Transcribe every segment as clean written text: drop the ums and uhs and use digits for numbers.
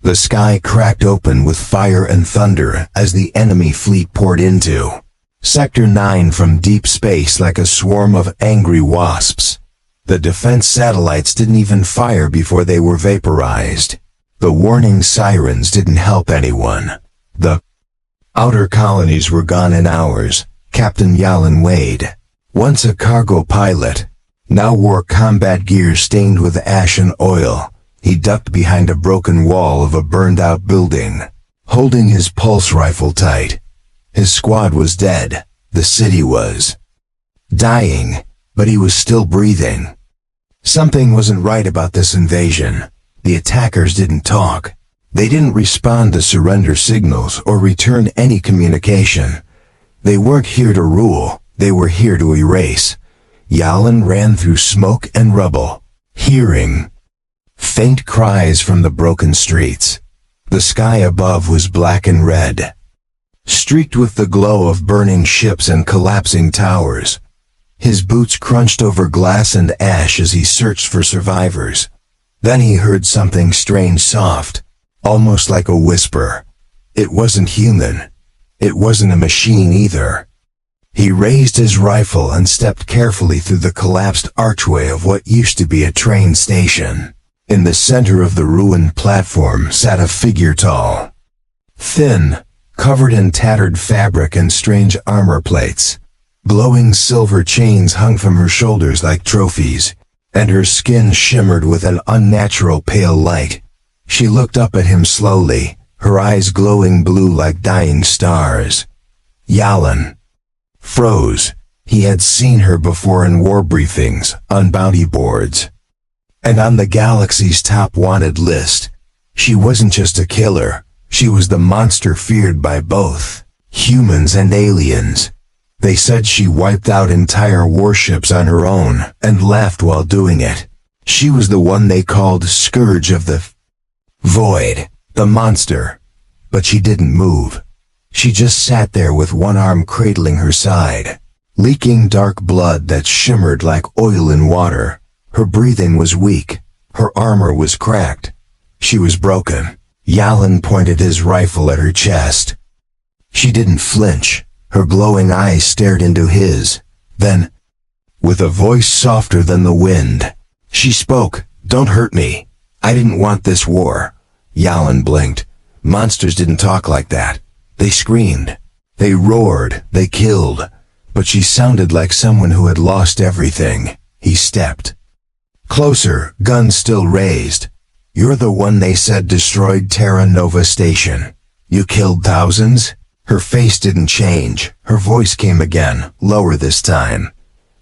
The sky cracked open with fire and thunder as the enemy fleet poured into Sector 9 from deep space like a swarm of angry wasps. The defense satellites didn't even fire before they were vaporized. The warning sirens didn't help anyone. The outer colonies were gone in hours. Captain Yalan Wade, once a cargo pilot, now wore combat gear stained with ash and oil. He ducked behind a broken wall of a burned-out building, holding his pulse rifle tight. His squad was dead. The city was dying, but he was still breathing. Something wasn't right about this invasion. The attackers didn't talk. They didn't respond to surrender signals or return any communication. They weren't here to rule. They were here to erase. Yalan ran through smoke and rubble, hearing faint cries from the broken streets. The sky above was black and red, streaked with the glow of burning ships and collapsing towers. His boots crunched over glass and ash as he searched for survivors. Then he heard something strange, soft, almost like a whisper. It wasn't human. It wasn't a machine either. He raised his rifle and stepped carefully through the collapsed archway of what used to be a train station. In the center of the ruined platform sat a figure tall, thin, covered in tattered fabric and strange armor plates. Glowing silver chains hung from her shoulders like trophies, and her skin shimmered with an unnatural pale light. She looked up at him slowly, her eyes glowing blue like dying stars. Yalan froze. He had seen her before in war briefings, on bounty boards, and on the galaxy's top wanted list. She wasn't just a killer, she was the monster feared by both humans and aliens. They said she wiped out entire warships on her own, and laughed while doing it. She was the one they called Scourge of the Void, the monster. But she didn't move. She just sat there with one arm cradling her side, leaking dark blood that shimmered like oil in water. Her breathing was weak. Her armor was cracked. She was broken. Yalan pointed his rifle at her chest. She didn't flinch. Her glowing eyes stared into his. Then, with a voice softer than the wind, she spoke. "Don't hurt me. I didn't want this war." Yalan blinked. Monsters didn't talk like that. They screamed. They roared. They killed. But she sounded like someone who had lost everything. He stepped closer, gun still raised. "You're the one they said destroyed Terra Nova Station. You killed thousands?" Her face didn't change. Her voice came again, lower this time.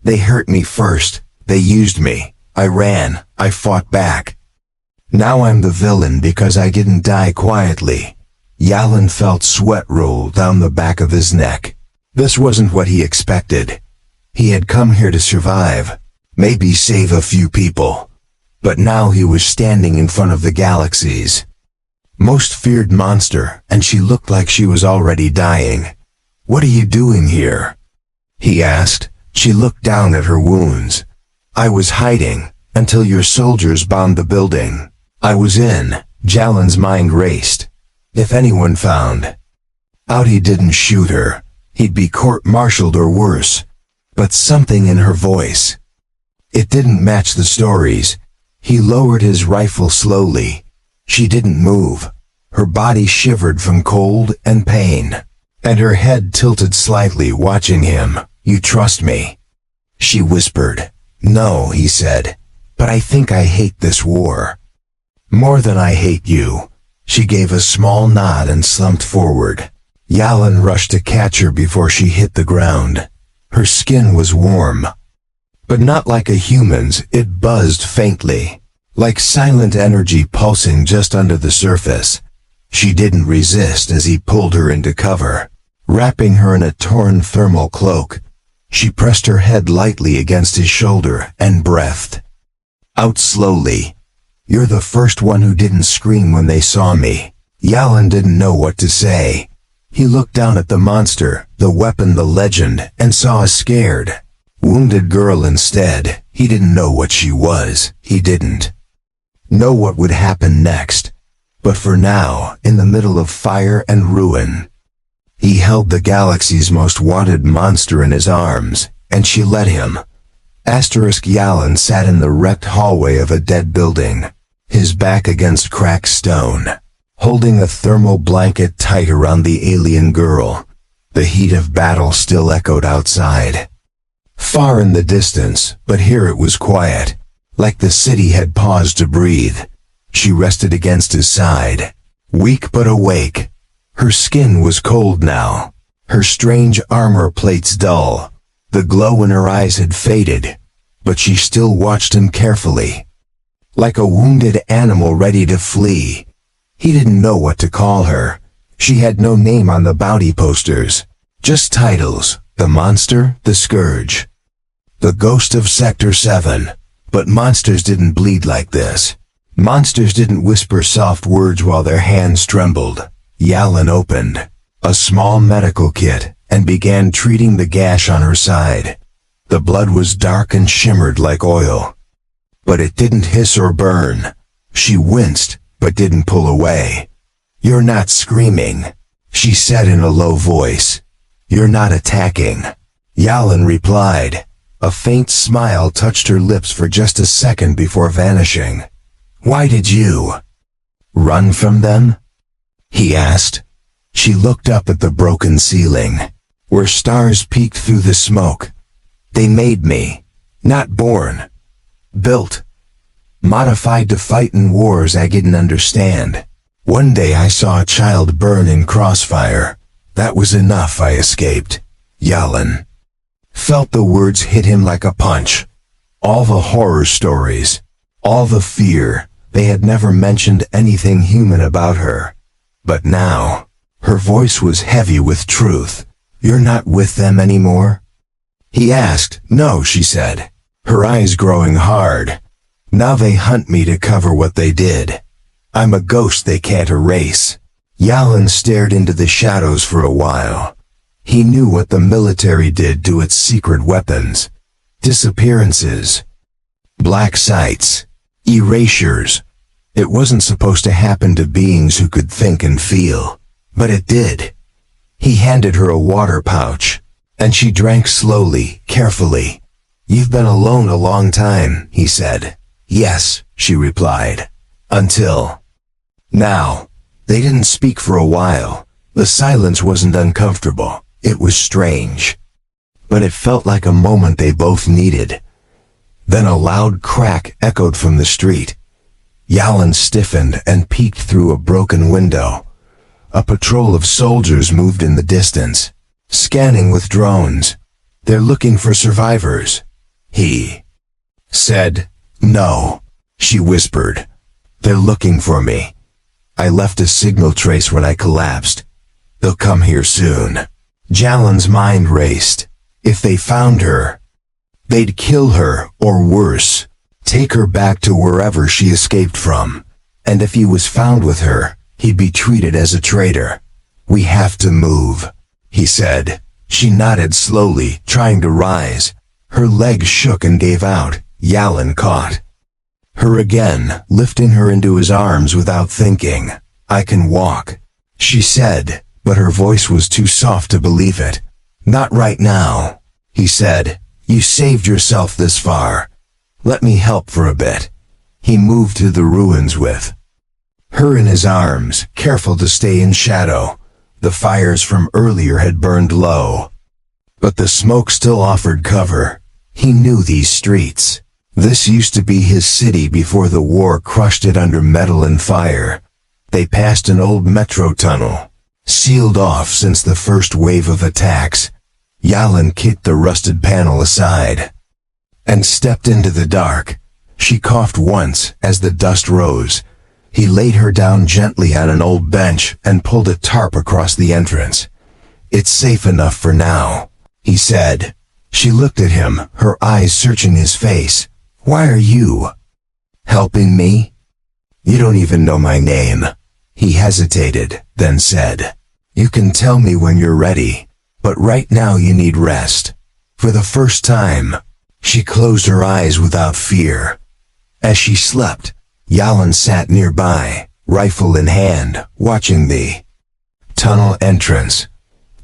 "They hurt me first. They used me. I ran. I fought back. Now I'm the villain because I didn't die quietly." Yalan felt sweat roll down the back of his neck. This wasn't what he expected. He had come here to survive, maybe save a few people. But now he was standing in front of the galaxy's most feared monster, and she looked like she was already dying. "What are you doing here?" he asked. She looked down at her wounds. "I was hiding, until your soldiers bombed the building. I was in." Yalan's mind raced. If anyone found out he didn't shoot her, he'd be court-martialed or worse. But something in her voice, it didn't match the stories. He lowered his rifle slowly. She didn't move. Her body shivered from cold and pain, and her head tilted slightly, watching him. "You trust me?" she whispered. "No," he said, "but I think I hate this war more than I hate you." She gave a small nod and slumped forward. Yalan rushed to catch her before she hit the ground. Her skin was warm, but not like a human's. It buzzed faintly, like silent energy pulsing just under the surface. She didn't resist as he pulled her into cover, wrapping her in a torn thermal cloak. She pressed her head lightly against his shoulder and breathed out slowly. "You're the first one who didn't scream when they saw me." Yalan didn't know what to say. He looked down at the monster, the weapon, the legend, and saw a scared, wounded girl instead. He didn't know what she was. He didn't know what would happen next. but for now, in the middle of fire and ruin. He held the galaxy's most wanted monster in his arms, and she let him. Yalan sat in the wrecked hallway of a dead building, his back against cracked stone, holding a thermal blanket tight around the alien girl. The heat of battle still echoed outside, far in the distance, but here it was quiet, like the city had paused to breathe. She rested against his side, weak but awake. Her skin was cold now, her strange armor plates dull. The glow in her eyes had faded, but she still watched him carefully, like a wounded animal ready to flee. He didn't know what to call her. She had no name on the bounty posters, just titles: the monster, the scourge, the ghost of Sector 7. But monsters didn't bleed like this. Monsters didn't whisper soft words while their hands trembled. Yalan opened a small medical kit and began treating the gash on her side. The blood was dark and shimmered like oil, but it didn't hiss or burn. She winced, but didn't pull away. "You're not screaming," she said in a low voice. "You're not attacking." Yalan replied. A faint smile touched her lips for just a second before vanishing. "Why did you run from them?" he asked. She looked up at the broken ceiling, where stars peeked through the smoke. "They made me. Not born. Built. Modified to fight in wars I didn't understand. One day I saw a child burn in crossfire. That was enough. I escaped." Yalan felt the words hit him like a punch. All the horror stories, all the fear, they had never mentioned anything human about her. But now, her voice was heavy with truth. "You're not with them anymore?" he asked. "No," she said, her eyes growing hard. "Now they hunt me to cover what they did. I'm a ghost they can't erase." Yalan stared into the shadows for a while. He knew what the military did to its secret weapons. Disappearances, black sites, erasures. It wasn't supposed to happen to beings who could think and feel, but it did. He handed her a water pouch, and she drank slowly, carefully. "You've been alone a long time," he said. "Yes," she replied. "Until now." They didn't speak for a while. The silence wasn't uncomfortable. It was strange, but it felt like a moment they both needed. Then a loud crack echoed from the street. Yalan stiffened and peeked through a broken window. A patrol of soldiers moved in the distance, scanning with drones. "They're looking for survivors," he said. "No," she whispered. "They're looking for me. I left a signal trace when I collapsed. They'll come here soon." Yalan's mind raced. If they found her, they'd kill her, or worse, take her back to wherever she escaped from. And if he was found with her, he'd be treated as a traitor. "We have to move," he said. She nodded slowly, trying to rise. Her legs shook and gave out. Yalan caught her again, lifting her into his arms without thinking. "I can walk," she said, but her voice was too soft to believe it. "Not right now," he said. "You saved yourself this far. Let me help for a bit." He moved to the ruins with her in his arms, careful to stay in shadow. The fires from earlier had burned low, but the smoke still offered cover. He knew these streets. This used to be his city before the war crushed it under metal and fire. They passed an old metro tunnel, sealed off since the first wave of attacks. Yalan kicked the rusted panel aside and stepped into the dark. She coughed once as the dust rose. He laid her down gently on an old bench and pulled a tarp across the entrance. "It's safe enough for now," he said. She looked at him, her eyes searching his face. "Why are you helping me? You don't even know my name." He hesitated, then said, "You can tell me when you're ready, but right now you need rest." For the first time, she closed her eyes without fear. As she slept, Yalan sat nearby, rifle in hand, watching the tunnel entrance.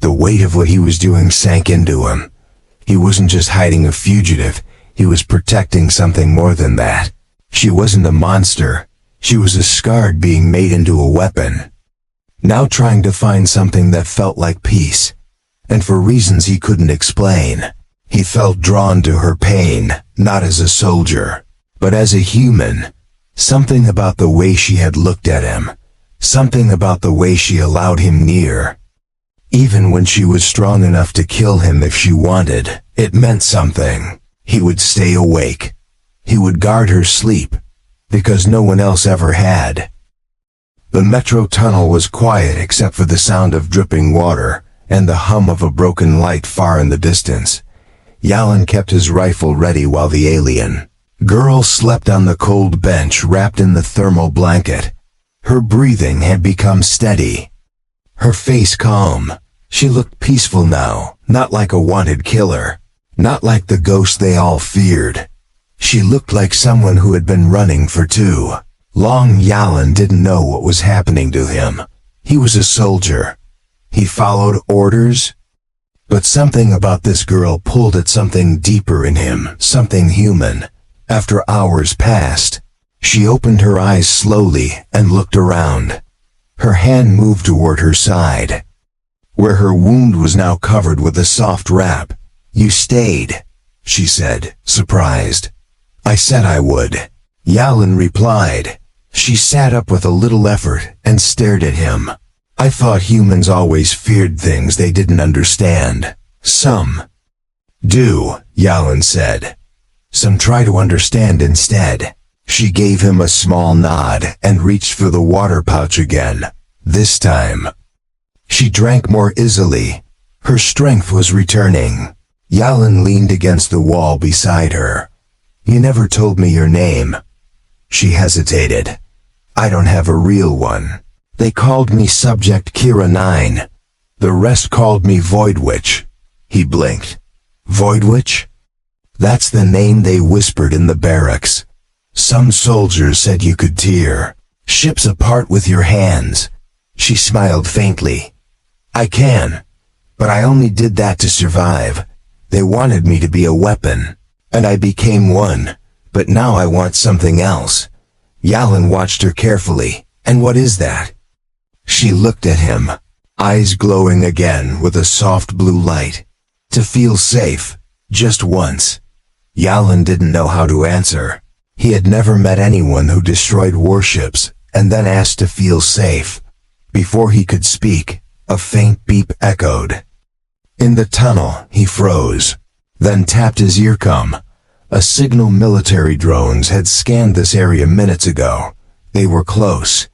The weight of what he was doing sank into him. He wasn't just hiding a fugitive, he was protecting something more than that. She wasn't a monster. She was a scarred being made into a weapon. Now trying to find something that felt like peace. And for reasons he couldn't explain, he felt drawn to her pain, not as a soldier, but as a human. Something about the way she had looked at him. Something about the way she allowed him near. Even when she was strong enough to kill him if she wanted, it meant something. He would stay awake. He would guard her sleep, because no one else ever had. The metro tunnel was quiet except for the sound of dripping water and the hum of a broken light far in the distance. Yalan kept his rifle ready while the alien girl slept on the cold bench wrapped in the thermal blanket. Her breathing had become steady. Her face calm. She looked peaceful now, not like a wanted killer, not like the ghost they all feared. She looked like someone who had been running for too long. Yalan didn't know what was happening to him. He was a soldier. He followed orders. But something about this girl pulled at something deeper in him, something human. After hours passed, she opened her eyes slowly and looked around. Her hand moved toward her side, where her wound was now covered with a soft wrap. "You stayed," she said, surprised. "I said I would," Yalan replied. She sat up with a little effort and stared at him. "I thought humans always feared things they didn't understand. Some do," Yalan said. "Some try to understand instead." She gave him a small nod and reached for the water pouch again. This time, she drank more easily. Her strength was returning. Yalan leaned against the wall beside her. "You never told me your name." She hesitated. "I don't have a real one. They called me Subject Kira 9. The rest called me Void Witch." He blinked. "Void Witch? That's the name they whispered in the barracks. Some soldiers said you could tear ships apart with your hands." She smiled faintly. "I can, but I only did that to survive. They wanted me to be a weapon, and I became one, but now I want something else." Yalan watched her carefully. "And what is that?" She looked at him, eyes glowing again with a soft blue light. "To feel safe, just once." Yalan didn't know how to answer. He had never met anyone who destroyed warships and then asked to feel safe. Before he could speak, a faint beep echoed. In the tunnel, he froze, then tapped his earcom. A signal. Military drones had scanned this area minutes ago. They were close.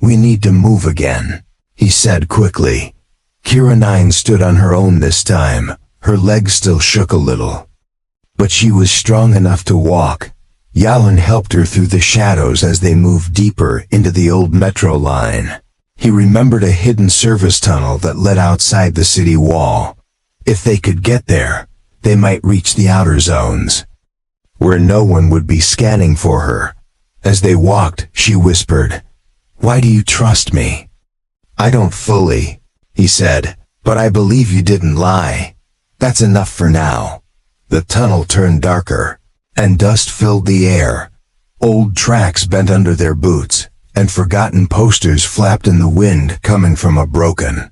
"We need to move again," he said quickly. Kira 9 stood on her own this time. Her legs still shook a little, but she was strong enough to walk. Yalan helped her through the shadows as they moved deeper into the old metro line. He remembered a hidden service tunnel that led outside the city wall. If they could get there, they might reach the outer zones, where no one would be scanning for her. As they walked, she whispered, "Why do you trust me?" "I don't fully," he said, "but I believe you didn't lie. That's enough for now." The tunnel turned darker, and dust filled the air. Old tracks bent under their boots, and forgotten posters flapped in the wind coming from a broken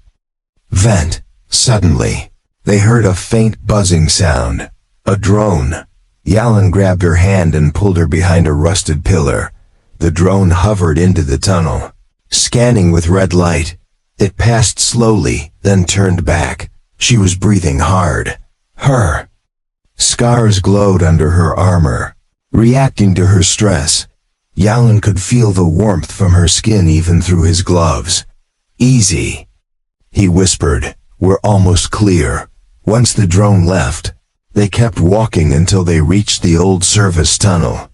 vent. Suddenly, they heard a faint buzzing sound. A drone. Yalan grabbed her hand and pulled her behind a rusted pillar. The drone hovered into the tunnel, scanning with red light. It passed slowly, then turned back. She was breathing hard. Her scars glowed under her armor, reacting to her stress. Yalan could feel the warmth from her skin even through his gloves. "Easy," he whispered. "We're almost clear." Once the drone left, they kept walking until they reached the old service tunnel.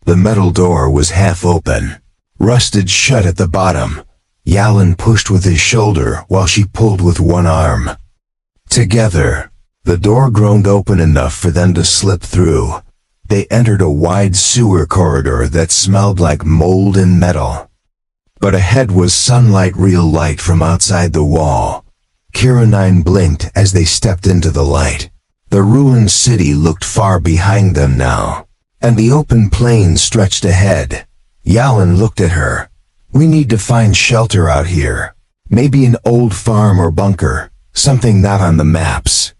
The metal door was half open, rusted shut at the bottom. Yalan pushed with his shoulder while she pulled with one arm. Together, the door groaned open enough for them to slip through. They entered a wide sewer corridor that smelled like mold and metal. But ahead was sunlight, real light from outside the wall. Kira 9 blinked as they stepped into the light. The ruined city looked far behind them now, and the open plain stretched ahead. Yalan looked at her. "We need to find shelter out here. Maybe an old farm or bunker, something not on the maps."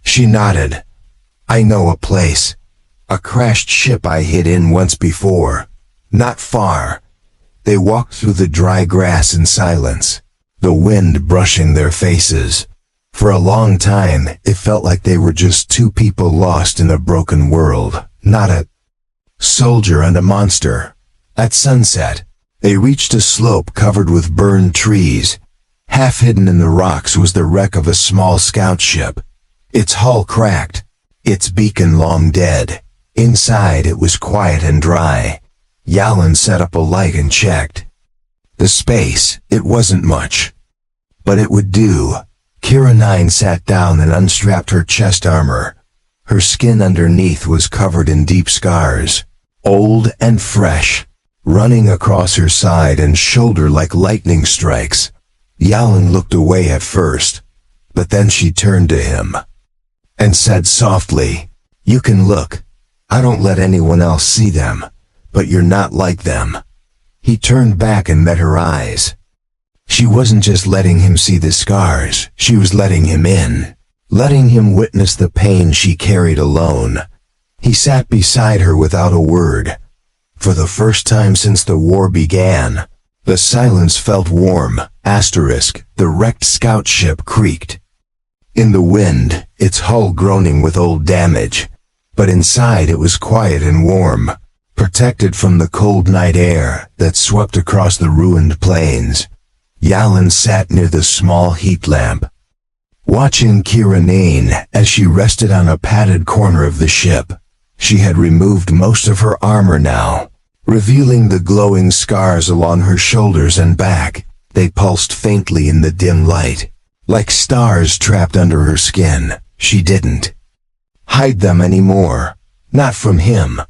She nodded. "I know a place. A crashed ship I hid in once before. Not far." They walked through the dry grass in silence, the wind brushing their faces. For a long time, it felt like they were just two people lost in a broken world, not a soldier and a monster. At sunset, they reached a slope covered with burned trees. Half hidden in the rocks was the wreck of a small scout ship. Its hull cracked, its beacon long dead. Inside it was quiet and dry. Yalan set up a light and checked. The space, it wasn't much, but it would do. Kira 9 sat down and unstrapped her chest armor. Her skin underneath was covered in deep scars, old and fresh, running across her side and shoulder like lightning strikes. Yalan looked away at first, but then she turned to him and said softly, "You can look. I don't let anyone else see them, but you're not like them." He turned back and met her eyes. She wasn't just letting him see the scars, she was letting him in, letting him witness the pain she carried alone. He sat beside her without a word. For the first time since the war began, the silence felt warm. The wrecked scout ship creaked in the wind, its hull groaning with old damage. But inside it was quiet and warm, protected from the cold night air that swept across the ruined plains. Yalan sat near the small heat lamp, watching Kira 9 as she rested on a padded corner of the ship. She had removed most of her armor now, revealing the glowing scars along her shoulders and back. They pulsed faintly in the dim light, like stars trapped under her skin. She didn't hide them anymore. Not from him.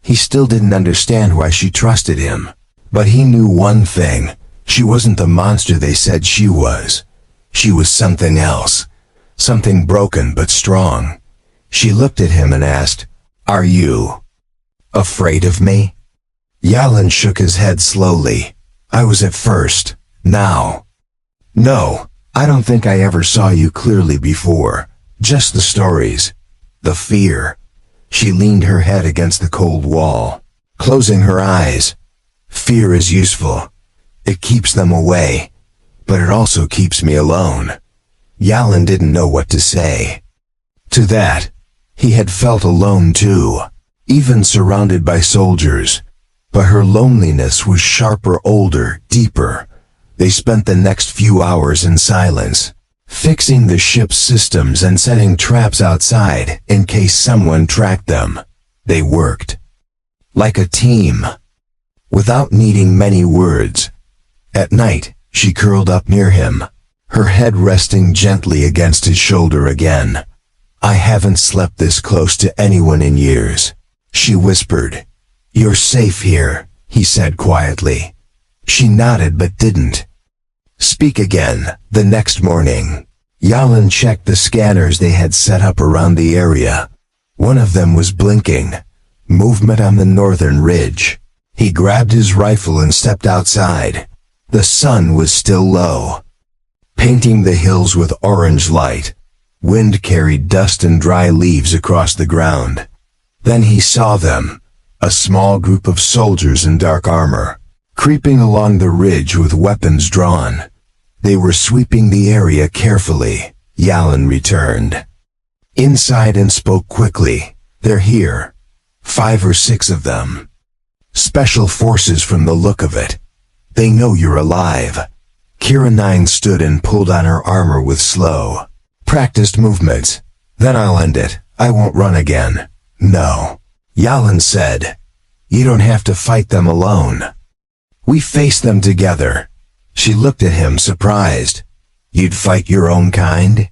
He still didn't understand why she trusted him. But he knew one thing. She wasn't the monster they said she was. She was something else. Something broken but strong. She looked at him and asked, "Are you afraid of me?" Yalan shook his head slowly. "I was at first. Now. No, I don't think I ever saw you clearly before. Just the stories. The fear." She leaned her head against the cold wall, closing her eyes. "Fear is useful. It keeps them away, but it also keeps me alone." Yalan didn't know what to say. To that, he had felt alone too, even surrounded by soldiers. But her loneliness was sharper, older, deeper. They spent the next few hours in silence, fixing the ship's systems and setting traps outside in case someone tracked them. They worked like a team, without needing many words. At night, she curled up near him, her head resting gently against his shoulder again. "I haven't slept this close to anyone in years," she whispered. "You're safe here," he said quietly. She nodded but didn't speak again. The next morning, Yalan checked the scanners they had set up around the area. One of them was blinking. Movement on the northern ridge. He grabbed his rifle and stepped outside. The sun was still low, painting the hills with orange light. Wind carried dust and dry leaves across the ground. Then he saw them, a small group of soldiers in dark armor, creeping along the ridge with weapons drawn. They were sweeping the area carefully. Yalan returned inside and spoke quickly. "They're here. 5 or 6 of them. Special forces from the look of it. They know you're alive." Kira 9 stood and pulled on her armor with slow, practiced movements. "Then I'll end it. I won't run again." "No," Yalan said. "You don't have to fight them alone. We face them together." She looked at him surprised. "You'd fight your own kind?"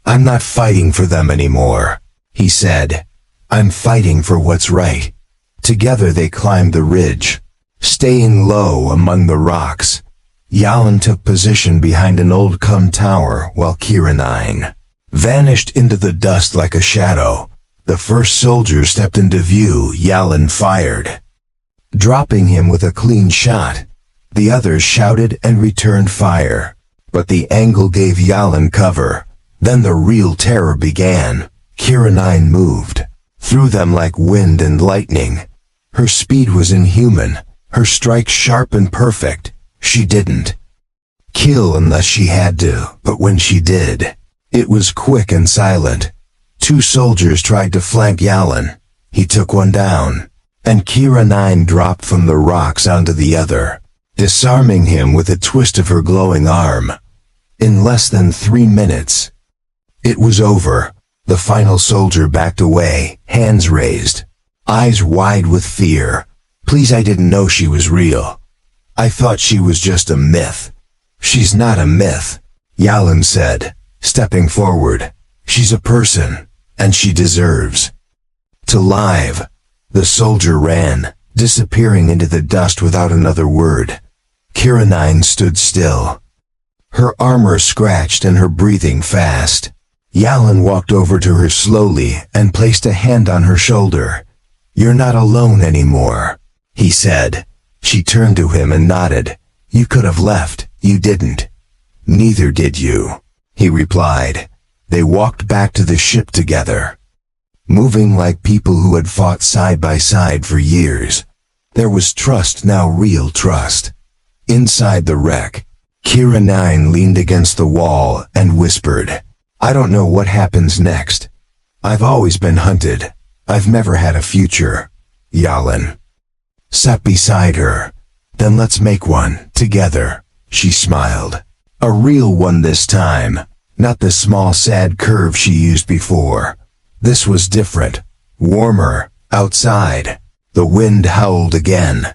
"I'm not fighting for them anymore," he said. "I'm fighting for what's right." Together they climbed the ridge. Staying low among the rocks, Yalin took position behind an old tower while Kira 9 vanished into the dust like a shadow. The first soldier stepped into view. Yalin fired, dropping him with a clean shot. The others shouted and returned fire, but the angle gave Yalin cover. Then the real terror began. Kira 9 moved through them like wind and lightning. Her speed was inhuman, her strikes sharp and perfect. She didn't kill unless she had to, but when she did, it was quick and silent. Two soldiers tried to flank Yalin. He took one down, and Kira 9 dropped from the rocks onto the other, disarming him with a twist of her glowing arm. In less than 3 minutes, it was over. The final soldier backed away, hands raised, eyes wide with fear. Please, I didn't know she was real. I thought she was just a myth. She's not a myth, Yalin said, stepping forward. She's a person, and she deserves to live. The soldier ran, disappearing into the dust without another word. Kira 9 stood still, her armor scratched and her breathing fast. Yalin walked over to her slowly and placed a hand on her shoulder. "You're not alone anymore," he said. She turned to him and nodded. "You could have left. You didn't." "Neither did you," he replied. They walked back to the ship together, moving like people who had fought side by side for years. There was trust now, real trust. Inside the wreck, Kira 9 leaned against the wall and whispered, "I don't know what happens next. I've always been hunted. I've never had a future." Yalin sat beside her. "Then let's make one, together," she smiled. A real one this time, not the small sad curve she used before. This was different, warmer. Outside, the wind howled again,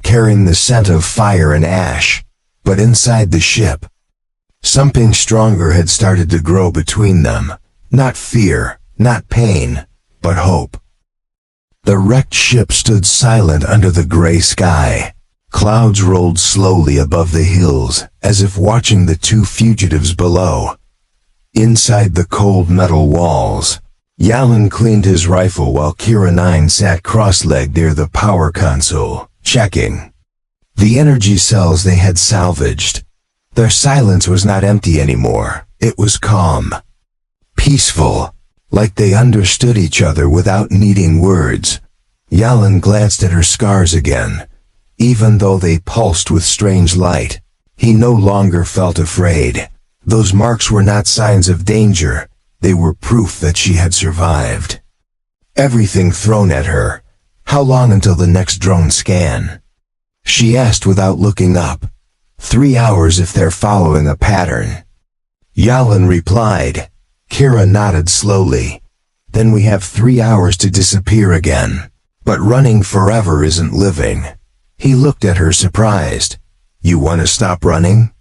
carrying the scent of fire and ash. But inside the ship, something stronger had started to grow between them. Not fear, not pain, but hope. The wrecked ship stood silent under the gray sky. Clouds rolled slowly above the hills, as if watching the two fugitives below. Inside the cold metal walls, Yalin cleaned his rifle while Kira 9 sat cross-legged near the power console, checking the energy cells they had salvaged. Their silence was not empty anymore. It was calm, peaceful, like they understood each other without needing words. Yalin glanced at her scars again. Even though they pulsed with strange light, he no longer felt afraid. Those marks were not signs of danger. They were proof that she had survived everything thrown at her. "How long until the next drone scan?" she asked without looking up. 3 hours if they're following a pattern," Yalin replied. Kira nodded slowly. "Then we have 3 hours to disappear again. But running forever isn't living." He looked at her surprised. "You want to stop running?"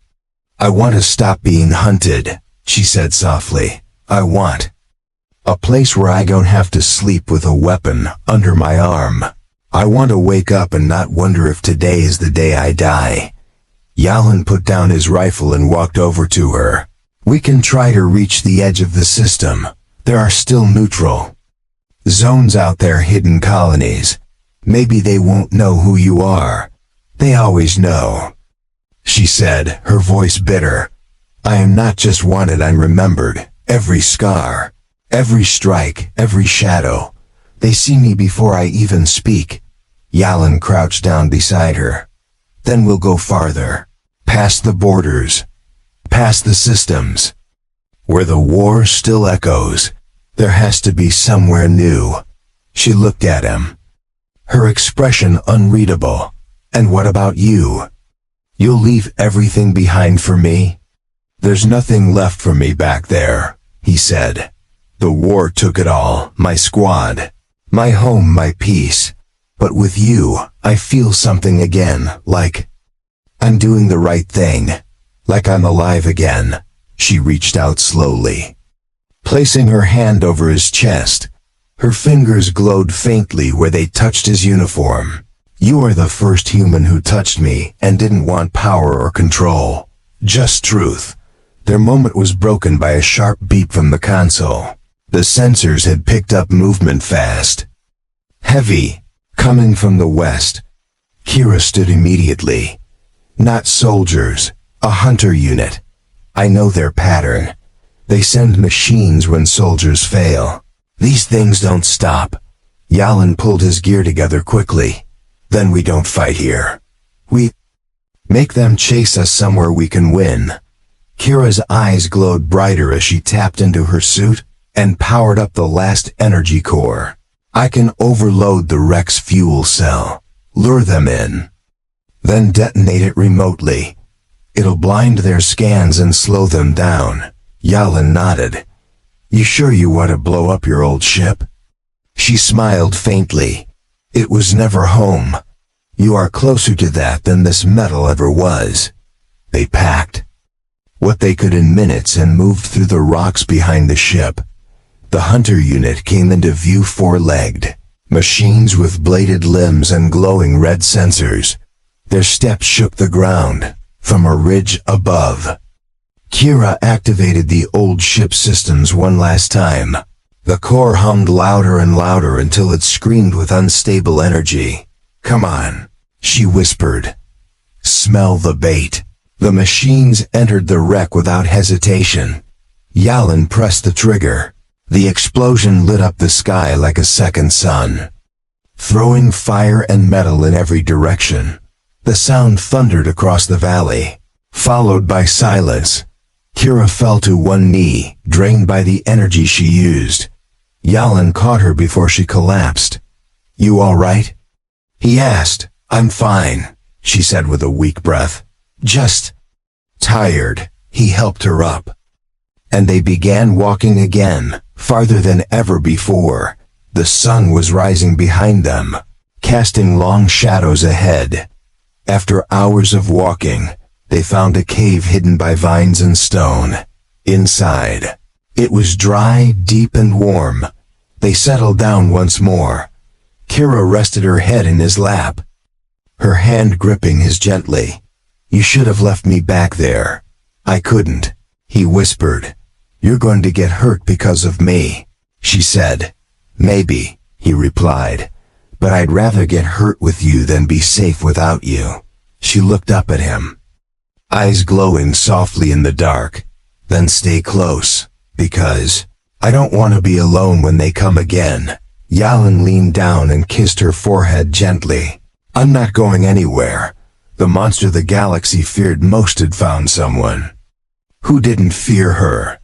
"I want to stop being hunted," she said softly. "I want a place where I don't have to sleep with a weapon under my arm. I want to wake up and not wonder if today is the day I die." Yalin put down his rifle and walked over to her. "We can try to reach the edge of the system. There are still neutral zones out there, hidden colonies. Maybe they won't know who you are. They always know," she said, her voice bitter. "I am not just wanted, I'm remembered. Every scar, every strike, every shadow. They see me before I even speak." Yalin crouched down beside her. "Then we'll go farther. Past the borders. Past the systems. Where the war still echoes. There has to be somewhere new." She looked at him, her expression unreadable. "And what about you? You'll leave everything behind for me?" "There's nothing left for me back there," he said. "The war took it all, my squad, my home, my peace. But with you, I feel something again, like I'm doing the right thing, like I'm alive again." She reached out slowly, placing her hand over his chest. Her fingers glowed faintly where they touched his uniform. You are the first human who touched me and didn't want power or control. Just truth. Their moment was broken by a sharp beep from the console. The sensors had picked up movement fast. Heavy, coming from the west. Kira stood immediately. Not soldiers, a hunter unit. I know their pattern. They send machines when soldiers fail. These things don't stop. Yalan pulled his gear together quickly. Then we don't fight here. We make them chase us somewhere we can win. Kira's eyes glowed brighter as she tapped into her suit and powered up the last energy core. I can overload the Rex fuel cell, lure them in, then detonate it remotely. It'll blind their scans and slow them down. Yalan nodded. You sure you want to blow up your old ship? She smiled faintly. It was never home. You are closer to that than this metal ever was. They packed what they could in minutes and moved through the rocks behind the ship. The hunter unit came into view four-legged, machines with bladed limbs and glowing red sensors. Their steps shook the ground from a ridge above. Kira activated the old ship systems one last time. The core hummed louder and louder until it screamed with unstable energy. Come on, she whispered. Smell the bait. The machines entered the wreck without hesitation. Yalan pressed the trigger. The explosion lit up the sky like a second sun, throwing fire and metal in every direction. The sound thundered across the valley, followed by silence. Kira fell to one knee, drained by the energy she used. Yalan caught her before she collapsed. You all right? He asked. I'm fine, she said with a weak breath. Just tired. He helped her up. And they began walking again, farther than ever before. The sun was rising behind them, casting long shadows ahead. After hours of walking, they found a cave hidden by vines and stone. Inside, it was dry, deep, and warm. They settled down once more. Kira rested her head in his lap, her hand gripping his gently. You should have left me back there. I couldn't, he whispered. You're going to get hurt because of me, she said. Maybe, he replied, but I'd rather get hurt with you than be safe without you. She looked up at him, eyes glowing softly in the dark. Then stay close, because I don't want to be alone when they come again. Yalan leaned down and kissed her forehead gently. I'm not going anywhere. The monster the galaxy feared most had found someone who didn't fear her.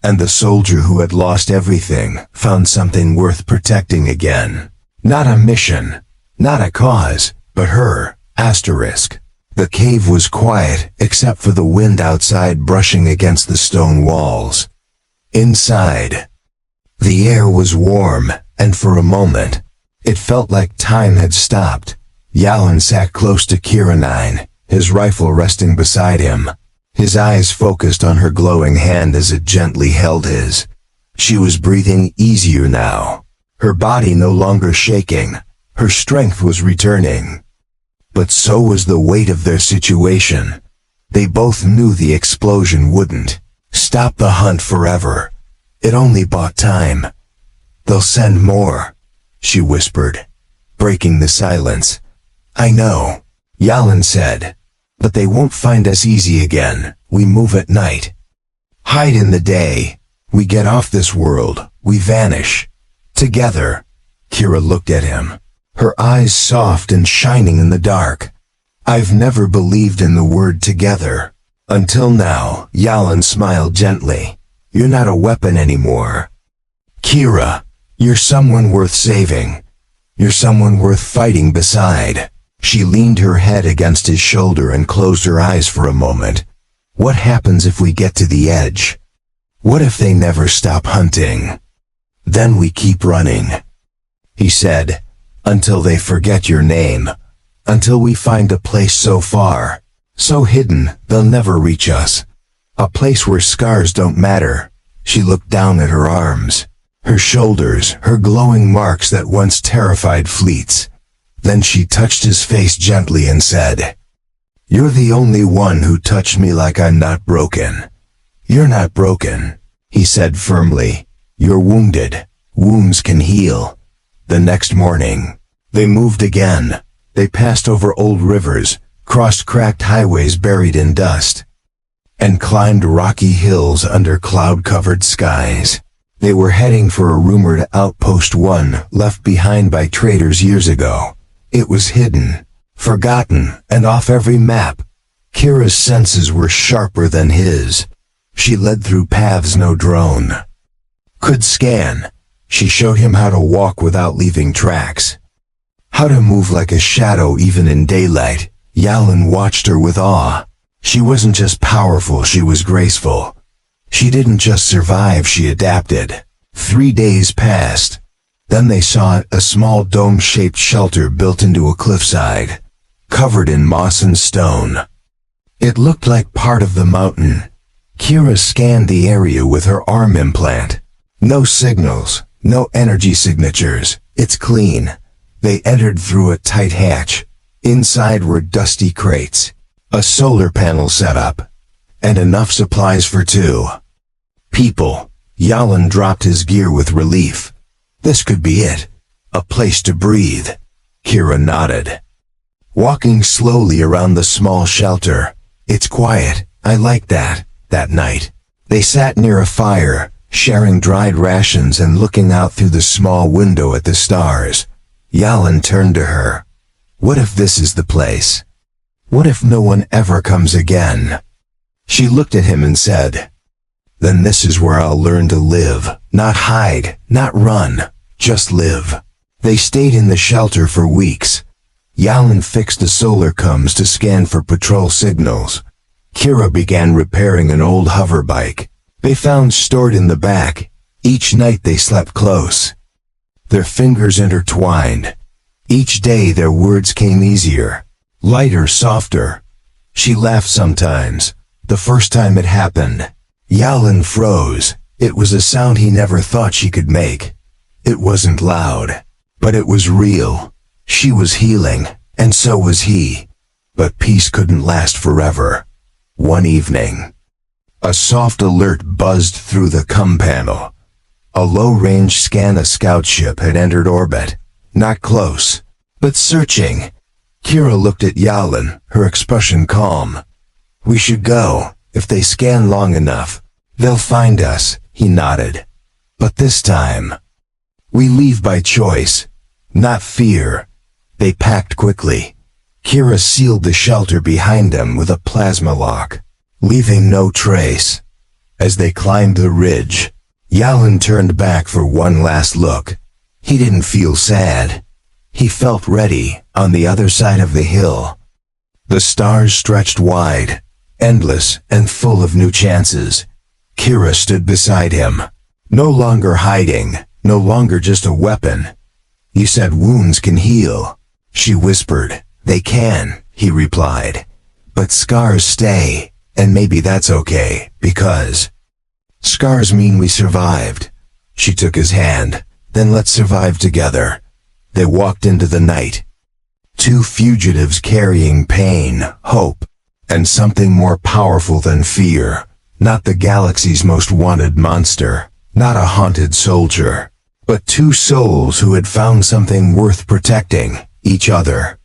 And the soldier who had lost everything found something worth protecting again. Not a mission, not a cause, but her. Asterisk. The cave was quiet except for the wind outside brushing against the stone walls. Inside, the air was warm, and for a moment, it felt like time had stopped. Yalan sat close to Kira 9, his rifle resting beside him. His eyes focused on her glowing hand as it gently held his. She was breathing easier now, her body no longer shaking. Her strength was returning. But so was the weight of their situation. They both knew the explosion wouldn't stop the hunt forever. It only bought time. They'll send more, she whispered, breaking the silence. I know, Yalan said, but they won't find us easy again. We move at night. Hide in the day. We get off this world. We vanish. Together. Kira looked at him, her eyes soft and shining in the dark. I've never believed in the word together. Until now. Yalan smiled gently. You're not a weapon anymore. Kira, you're someone worth saving. You're someone worth fighting beside. She leaned her head against his shoulder and closed her eyes for a moment. What happens if we get to the edge? What if they never stop hunting? Then we keep running, he said, until they forget your name. Until we find a place so far, so hidden, they'll never reach us. A place where scars don't matter. She looked down at her arms, her shoulders, her glowing marks that once terrified fleets. Then she touched his face gently and said, "You're the only one who touched me like I'm not broken." "You're not broken," he said firmly. "You're wounded. Wounds can heal." The next morning, they moved again. They passed over old rivers, crossed cracked highways buried in dust, and climbed rocky hills under cloud-covered skies. They were heading for a rumored outpost, one left behind by traders years ago. It was hidden, forgotten, and off every map. Kira's senses were sharper than his. She led through paths no drone could scan. She showed him how to walk without leaving tracks, how to move like a shadow even in daylight. Yalan watched her with awe. She wasn't just powerful, she was graceful. She didn't just survive, she adapted. 3 days passed. Then they saw a small dome-shaped shelter built into a cliffside, covered in moss and stone. It looked like part of the mountain. Kira scanned the area with her arm implant. No signals, no energy signatures. "It's clean." They entered through a tight hatch. Inside were dusty crates, a solar panel set up, and enough supplies for 2 people. Yalan dropped his gear with relief. This could be it. A place to breathe. Kira nodded, walking slowly around the small shelter. "It's quiet. I like that." That night, they sat near a fire, sharing dried rations and looking out through the small window at the stars. Yalan turned to her. "What if this is the place? What if no one ever comes again?" She looked at him and said, "Then this is where I'll learn to live. Not hide, not run, just live." They stayed in the shelter for weeks. Yalan fixed the solar coms to scan for patrol signals. Kira began repairing an old hover bike they found stored in the back. Each night they slept close, their fingers intertwined. Each day their words came easier, lighter, softer. She laughed sometimes, the first time it happened. Yalan froze. It was a sound he never thought she could make. It wasn't loud, but it was real. She was healing, and so was he. But peace couldn't last forever. One evening, a soft alert buzzed through the comm panel. A low-range scan, a scout ship had entered orbit. Not close, but searching. Kira looked at Yalan, her expression calm. "We should go. If they scan long enough, they'll find us," he nodded. "But this time, we leave by choice, not fear." They packed quickly. Kira sealed the shelter behind them with a plasma lock, leaving no trace. As they climbed the ridge, Yalan turned back for one last look. He didn't feel sad. He felt ready. On the other side of the hill, the stars stretched wide, endless and full of new chances. Kira stood beside him, no longer hiding, no longer just a weapon. "You said wounds can heal," she whispered. "They can," he replied. "But scars stay, and maybe that's okay, because scars mean we survived." She took his hand. "Then let's survive together." They walked into the night. 2 fugitives carrying pain, hope, and something more powerful than fear. Not the galaxy's most wanted monster, not a haunted soldier, but 2 souls who had found something worth protecting, each other.